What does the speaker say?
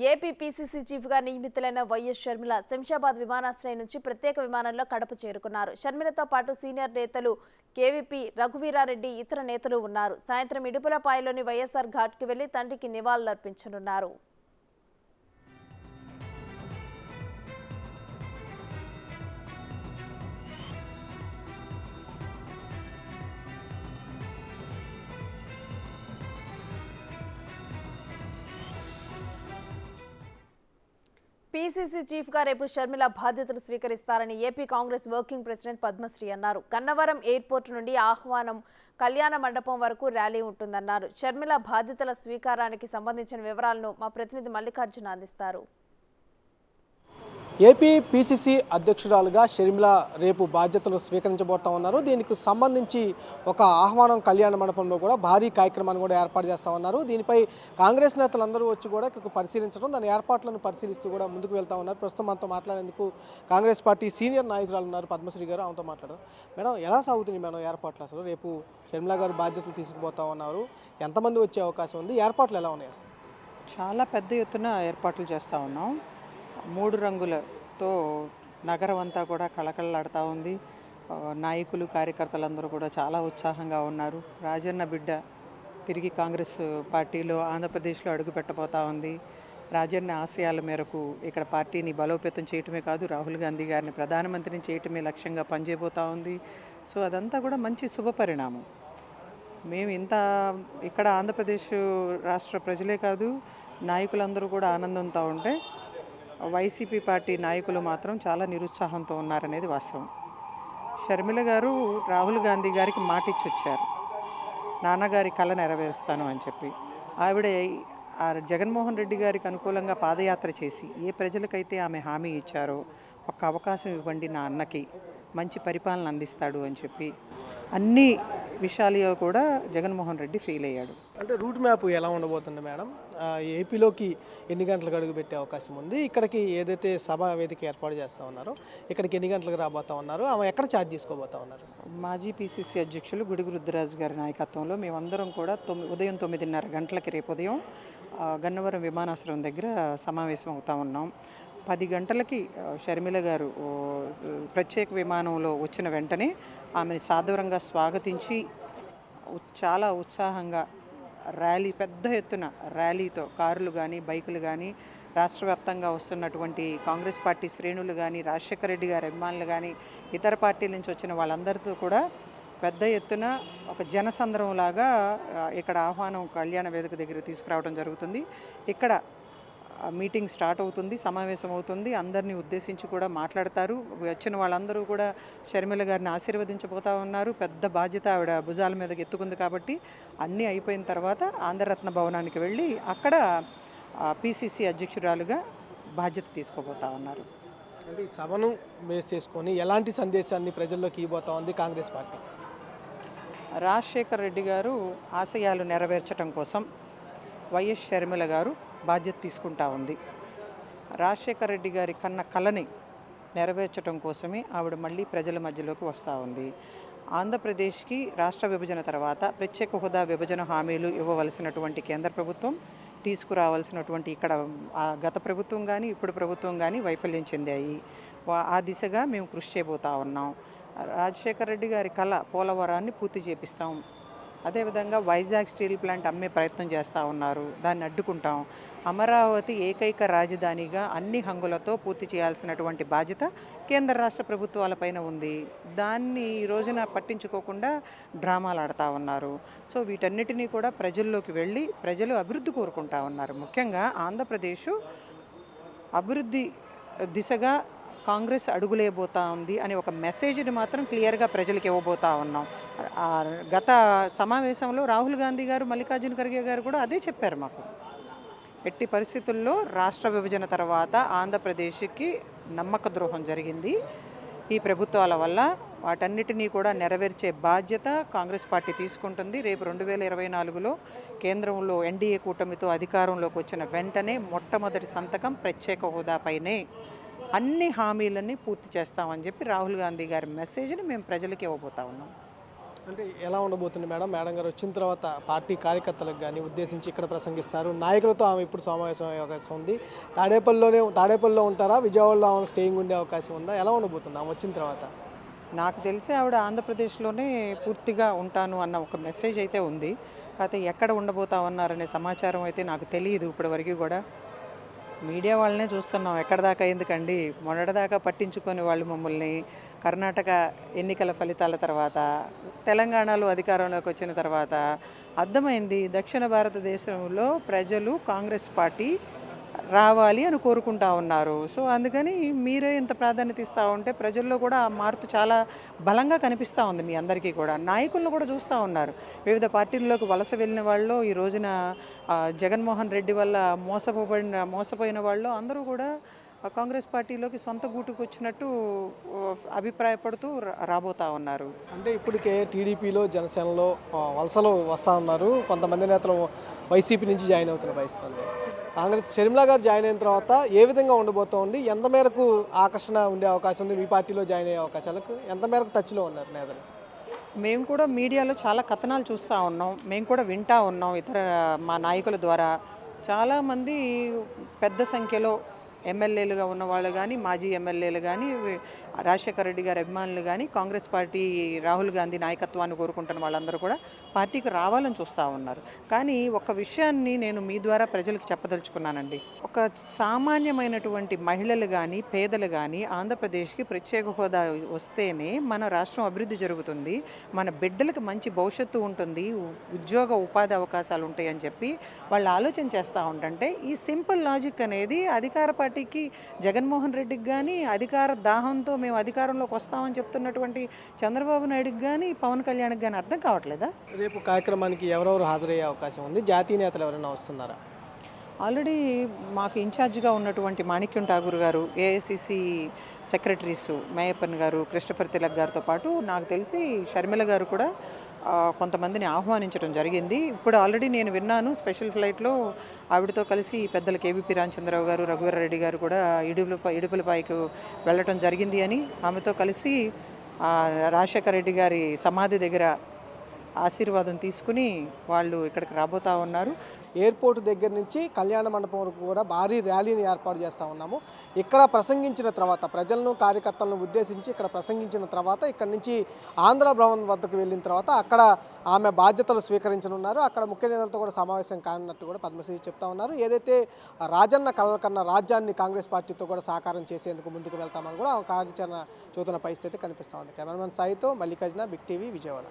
AP PCC చీఫ్గా నియమితులైన YS Sharmila Shamshabad విమానాశ్రయం నుంచి ప్రత్యేక విమానంలో కడప చేరుకున్నారు. షర్మిలతో పాటు సీనియర్ నేతలు కేవీపీ రఘువీరారెడ్డి, ఇతర నేతలు ఉన్నారు. సాయంత్రం ఇడుపులపాయలోని వైఎస్ఆర్ ఘాట్కి వెళ్లి తండ్రికి నివాళులర్పించనున్నారు. పీసీసీ చీఫ్గా రేపు షర్మిల బాధ్యతలు స్వీకరిస్తారని AP Congress working president Padmashri అన్నారు. గన్నవరం ఎయిర్పోర్టు నుండి ఆహ్వానం కళ్యాణ మండపం వరకు ర్యాలీ ఉంటుందన్నారు. షర్మిల బాధ్యతల స్వీకారానికి సంబంధించిన వివరాలను మా ప్రతినిధి మల్లికార్జున అందిస్తారు. ఏపీ పీసీసీ అధ్యక్షురాలుగా షర్మిల రేపు బాధ్యతలు స్వీకరించబోతా ఉన్నారు. దీనికి సంబంధించి ఒక ఆహ్వానం కళ్యాణ మండపంలో కూడా భారీ కార్యక్రమాన్ని కూడా ఏర్పాటు చేస్తూ ఉన్నారు. దీనిపై కాంగ్రెస్ నేతలందరూ వచ్చి కూడా ఇక్కడికి పరిశీలించడం, దాని ఏర్పాట్లను పరిశీలిస్తూ కూడా ముందుకు వెళ్తూ ఉన్నారు. ప్రస్తుతం మనతో మాట్లాడేందుకు కాంగ్రెస్ పార్టీ సీనియర్ నాయకురాలు ఉన్నారు పద్మశ్రీ గారు. ఆమెతో మాట్లాడడం. మేడం, ఎలా సాగుతుంది మేడం ఏర్పాట్లు? అసలు రేపు షర్మిల గారు బాధ్యతలు తీసుకుపోతా ఉన్నారు, ఎంతమంది వచ్చే అవకాశం ఉంది, ఏర్పాట్లు ఎలా ఉన్నాయి? అసలు చాలా పెద్ద ఎత్తున ఏర్పాట్లు చేస్తూ ఉన్నాం. 3 రంగులతో నగరం అంతా కూడా కళకళలాడుతూ ఉంది. నాయకులు, కార్యకర్తలందరూ కూడా చాలా ఉత్సాహంగా ఉన్నారు. రాజన్న బిడ్డ తిరిగి కాంగ్రెస్ పార్టీలో ఆంధ్రప్రదేశ్లో అడుగు పెట్టబోతా ఉంది. రాజన్న ఆశయాల మేరకు ఇక్కడ పార్టీని బలోపేతం చేయటమే కాదు, రాహుల్ గాంధీ గారిని ప్రధానమంత్రిని చేయటమే లక్ష్యంగా పనిచేయబోతూ ఉంది. సో అదంతా కూడా మంచి శుభపరిణామం. మేము ఇక్కడ ఆంధ్రప్రదేశ్ రాష్ట్ర ప్రజలే కాదు, నాయకులందరూ కూడా ఆనందంతో ఉంటే వైసీపీ పార్టీ నాయకులు మాత్రం చాలా నిరుత్సాహంతో ఉన్నారనేది వాస్తవం. షర్మిల గారు రాహుల్ గాంధీ గారికి మాటిచ్చి వచ్చారు, నాన్నగారి కళ నెరవేరుస్తాను అని చెప్పి. ఆవిడ జగన్మోహన్ రెడ్డి గారికి అనుకూలంగా పాదయాత్ర చేసి ఏ ప్రజలకైతే ఆమె హామీ ఇచ్చారో, ఒక్క అవకాశం ఇవ్వండి నా అన్నకి, మంచి పరిపాలన అందిస్తాడు అని చెప్పి అన్ని విషయాలు కూడా జగన్మోహన్ రెడ్డి ఫెయిల్ అయ్యాడు. అంటే రూట్ మ్యాప్ ఎలా ఉండబోతుంది మేడం? ఏపీలోకి ఎన్ని గంటలకు అడుగు పెట్టే అవకాశం ఉంది? ఇక్కడికి ఏదైతే సభా వేదిక ఏర్పాటు చేస్తూ ఉన్నారో ఇక్కడికి ఎన్ని గంటలకు రాబోతా ఉన్నారు? ఆమె ఎక్కడ ఛార్జ్ చేసుకోబోతా ఉన్నారు? మాజీ పీసీసీ అధ్యక్షులు గుడిగు రుద్రరాజు గారి నాయకత్వంలో మేమందరం కూడా ఉదయం 9:30 గంటలకి రేపు ఉదయం గన్నవరం విమానాశ్రయం దగ్గర సమావేశం అవుతా ఉన్నాం. 10 గంటలకి షర్మిల గారు ప్రత్యేక విమానంలో వచ్చిన వెంటనే ఆమెను సాదరంగా స్వాగతించి చాలా ఉత్సాహంగా ర్యాలీ, పెద్ద ఎత్తున ర్యాలీతో కారులు కానీ, బైకులు కానీ, రాష్ట్ర వ్యాప్తంగా వస్తున్నటువంటి కాంగ్రెస్ పార్టీ శ్రేణులు కానీ, రాజశేఖర రెడ్డి గారి అభిమానులు కానీ, ఇతర పార్టీల నుంచి వచ్చిన వాళ్ళందరితో కూడా పెద్ద ఎత్తున ఒక జనసంద్రంలాగా ఇక్కడ ఆహ్వానం కళ్యాణ వేదిక దగ్గర తీసుకురావడం జరుగుతుంది. ఇక్కడ మీటింగ్ స్టార్ట్ అవుతుంది, సమావేశం అవుతుంది. అందరినీ ఉద్దేశించి కూడా మాట్లాడతారు. వచ్చిన వాళ్ళందరూ కూడా షర్మిల గారిని ఆశీర్వదించబోతూ ఉన్నారు. పెద్ద బాధ్యత ఆవిడ భుజాల మీదకి ఎత్తుకుంది కాబట్టి అన్నీ అయిపోయిన తర్వాత ఆంధ్రరత్న భవనానికి వెళ్ళి అక్కడ పీసీసీ అధ్యక్షురాలుగా బాధ్యత తీసుకోబోతా ఉన్నారు. అంటే ఈ సభను బేస్ చేసుకొని ఎలాంటి సందేశాన్ని ప్రజల్లోకి ఇవ్వబోతా ఉంది కాంగ్రెస్ పార్టీ? రాజశేఖర రెడ్డి గారు ఆశయాలు నెరవేర్చడం కోసం వైఎస్ షర్మిల గారు బాధ్యత తీసుకుంటా ఉంది. రాజశేఖర రెడ్డి గారి కన్న కళని నెరవేర్చడం కోసమే ఆవిడ మళ్ళీ ప్రజల మధ్యలోకి వస్తూ ఉంది. ఆంధ్రప్రదేశ్కి రాష్ట్ర విభజన తర్వాత ప్రత్యేక హోదా విభజన హామీలు ఇవ్వవలసినటువంటి కేంద్ర ప్రభుత్వం, తీసుకురావాల్సినటువంటి ఇక్కడ గత ప్రభుత్వం కానీ ఇప్పుడు ప్రభుత్వం కానీ వైఫల్యం చెందాయి. ఆ దిశగా మేము కృషి చేయబోతా ఉన్నాం. రాజశేఖర రెడ్డి గారి కళ పోలవరాన్ని పూర్తి చేపిస్తాం. అదేవిధంగా వైజాగ్ స్టీల్ ప్లాంట్ అమ్మే ప్రయత్నం చేస్తూ ఉన్నారు, దాన్ని అడ్డుకుంటాం. అమరావతి ఏకైక రాజధానిగా అన్ని హంగులతో పూర్తి చేయాల్సినటువంటి బాధ్యత కేంద్ర రాష్ట్ర ప్రభుత్వాలపైన ఉంది. దాన్ని ఈ రోజున పట్టించుకోకుండా డ్రామాలు ఆడుతూ ఉన్నారు. సో వీటన్నిటినీ కూడా ప్రజల్లోకి వెళ్ళి ప్రజలు అభివృద్ధి కోరుకుంటా ఉన్నారు. ముఖ్యంగా ఆంధ్రప్రదేశ్ అభివృద్ధి దిశగా కాంగ్రెస్ అడుగులేయబోతా ఉంది అనే ఒక మెసేజ్ని మాత్రం క్లియర్గా ప్రజలకు ఇవ్వబోతా ఉన్నాం. గత సమావేశంలో రాహుల్ గాంధీ గారు, మల్లికార్జున ఖర్గే గారు కూడా అదే చెప్పారు మాకు. ఎట్టి పరిస్థితుల్లో రాష్ట్ర విభజన తర్వాత ఆంధ్రప్రదేశ్కి నమ్మక ద్రోహం జరిగింది. ఈ ప్రభుత్వాల వల్ల వాటన్నిటినీ కూడా నెరవేర్చే బాధ్యత కాంగ్రెస్ పార్టీ తీసుకుంటుంది. రేపు 2024లో కేంద్రంలో ఎన్డీఏ కూటమితో అధికారంలోకి వచ్చిన వెంటనే మొట్టమొదటి సంతకం ప్రత్యేక హోదాపైనే. అన్ని హామీలన్నీ పూర్తి చేస్తామని చెప్పి రాహుల్ గాంధీ గారి మెసేజ్ని మేము ప్రజలకి ఇవ్వబోతా ఉన్నాం. అంటే ఎలా ఉండబోతుంది మేడం? మేడం గారు వచ్చిన తర్వాత పార్టీ కార్యకర్తలకు కానీ ఉద్దేశించి ఇక్కడ ప్రసంగిస్తారు. నాయకులతో ఆమె ఇప్పుడు సమావేశం అయ్యే అవకాశం ఉంది. తాడేపల్లిలో ఉంటారా? విజయవాడలో ఆమె స్టేయింగ్ ఉండే అవకాశం ఉందా? ఎలా ఉండబోతుంది ఆమె వచ్చిన తర్వాత? నాకు తెలిసి ఆవిడ ఆంధ్రప్రదేశ్లోనే పూర్తిగా ఉంటాను అన్న ఒక మెసేజ్ అయితే ఉంది. కాకపోతే ఎక్కడ ఉండబోతా ఉన్నారనే సమాచారం అయితే నాకు తెలియదు ఇప్పటివరకు కూడా. మీడియా వాళ్ళనే చూస్తున్నాం. ఎక్కడ దాకా ఎందుకండి, మొన్నటిదాకా పట్టించుకొని వాళ్ళు మమ్మల్ని కర్ణాటక ఎన్నికల ఫలితాల తర్వాత, తెలంగాణలో అధికారంలోకి వచ్చిన తర్వాత అర్థమైంది దక్షిణ భారతదేశంలో ప్రజలు కాంగ్రెస్ పార్టీ రావాలి అని కోరుకుంటా ఉన్నారు. సో అందుకని మీరే ఇంత ప్రాధాన్యత ఇస్తూ ఉంటే ప్రజల్లో కూడా ఆ మార్పు చాలా బలంగా కనిపిస్తూ ఉంది. మీ అందరికీ కూడా నాయకులను కూడా చూస్తూ ఉన్నారు. వివిధ పార్టీల్లోకి వలస వెళ్ళిన వాళ్ళు ఈ రోజున జగన్మోహన్ రెడ్డి వల్ల మోసపోయిన వాళ్ళు అందరూ కూడా కాంగ్రెస్ పార్టీలోకి సొంత గూటుకు వచ్చినట్టు అభిప్రాయపడుతూ రాబోతా ఉన్నారు. అంటే ఇప్పటికే టీడీపీలో జనసేనలో వలసలు వస్తూ ఉన్నారు. కొంతమంది నేతలు వైసీపీ నుంచి జాయిన్ అవుతున్న పరిస్థితి ఉంది. కాంగ్రెస్ షర్మిల గారు జాయిన్ అయిన తర్వాత ఏ విధంగా ఉండబోతోంది? ఎంత మేరకు ఆకర్షణ ఉండే అవకాశం ఉంది? మీ పార్టీలో జాయిన్ అయ్యే అవకాశాలకు ఎంత మేరకు టచ్లో ఉన్నారు నేతలు? మేము కూడా మీడియాలో చాలా కథనాలు చూస్తూ ఉన్నాం. మేము కూడా వింటా ఉన్నాం ఇతర మా నాయకుల ద్వారా. చాలామంది పెద్ద సంఖ్యలో ఎమ్మెల్యేలుగా ఉన్నవాళ్ళు కానీ, మాజీ ఎమ్మెల్యేలు కానీ, రాజశేఖర రెడ్డి గారి అభిమానులు కానీ, కాంగ్రెస్ పార్టీ రాహుల్ గాంధీ నాయకత్వాన్ని కోరుకుంటున్న వాళ్ళందరూ కూడా పార్టీకి రావాలని చూస్తూ ఉన్నారు. కానీ ఒక విషయాన్ని నేను మీ ద్వారా ప్రజలకు చెప్పదలుచుకున్నానండి. ఒక సామాన్యమైనటువంటి మహిళలు కానీ, పేదలు కానీ ఆంధ్రప్రదేశ్కి ప్రత్యేక హోదా వస్తేనే మన రాష్ట్రం అభివృద్ధి జరుగుతుంది, మన బిడ్డలకు మంచి భవిష్యత్తు ఉంటుంది, ఉద్యోగ ఉపాధి అవకాశాలు ఉంటాయని చెప్పి వాళ్ళు ఆలోచన చేస్తూ ఉంటుంటే ఈ సింపుల్ లాజిక్ అనేది అధికార పార్టీకి జగన్మోహన్ రెడ్డికి కానీ, అధికార దాహంతో మేము అధికారంలోకి వస్తామని చెప్తున్నటువంటి చంద్రబాబు నాయుడుకి కానీ, పవన్ కళ్యాణ్కి కానీ అర్థం కావట్లేదా? రేపు కార్యక్రమానికి ఎవరెవరు హాజరయ్యే అవకాశం ఉంది? జాతీయ నేతలు ఎవరైనా వస్తున్నారా? ఆల్రెడీ మాకు ఇన్ఛార్జిగా ఉన్నటువంటి మాణిక్యం ఠాగూర్ గారు, ఏఐసిసి సెక్రటరీసు మేయప్పన్ గారు, క్రిస్టఫర్ తిలక్ గారితో పాటు నాకు తెలిసి షర్మిల గారు కూడా కొంతమందిని ఆహ్వానించడం జరిగింది. ఇప్పుడు ఆల్రెడీ నేను విన్నాను స్పెషల్ ఫ్లైట్లో ఆవిడతో కలిసి పెద్దలు కేవీపీ రామచంద్రరావు గారు, రఘువీరారెడ్డి గారు కూడా ఇడుపులపాయకు వెళ్ళటం జరిగింది అని, ఆమెతో కలిసి రాజశేఖర రెడ్డి గారి సమాధి దగ్గర ఆశీర్వాదం తీసుకుని వాళ్ళు ఇక్కడికి రాబోతా ఉన్నారు. ఎయిర్పోర్ట్ దగ్గర నుంచి కళ్యాణ మండపం వరకు కూడా భారీ ర్యాలీని ఏర్పాటు చేస్తూ ఉన్నాము. ఇక్కడ ప్రసంగించిన తర్వాత ప్రజలను కార్యకర్తలను ఉద్దేశించి ఇక్కడ ప్రసంగించిన తర్వాత ఇక్కడ నుంచి ఆంధ్ర భవన్ వద్దకు వెళ్ళిన తర్వాత అక్కడ ఆమె బాధ్యతలు స్వీకరించనున్నారు. అక్కడ ముఖ్య నేతలతో కూడా సమావేశం కానున్నట్టు కూడా పద్మశ్రీ చెప్తా ఉన్నారు. ఏదైతే రాజన్న కళల కన్నా రాజ్యాన్ని కాంగ్రెస్ పార్టీతో కూడా సాకారం చేసేందుకు ముందుకు వెళ్తామని కూడా కార్యాచరణ చూతున్న పరిస్థితి కనిపిస్తూ ఉంది. కెమెరామెన్ సాయితో మల్లికార్జున, బిగ్ టీవీ, విజయవాడ.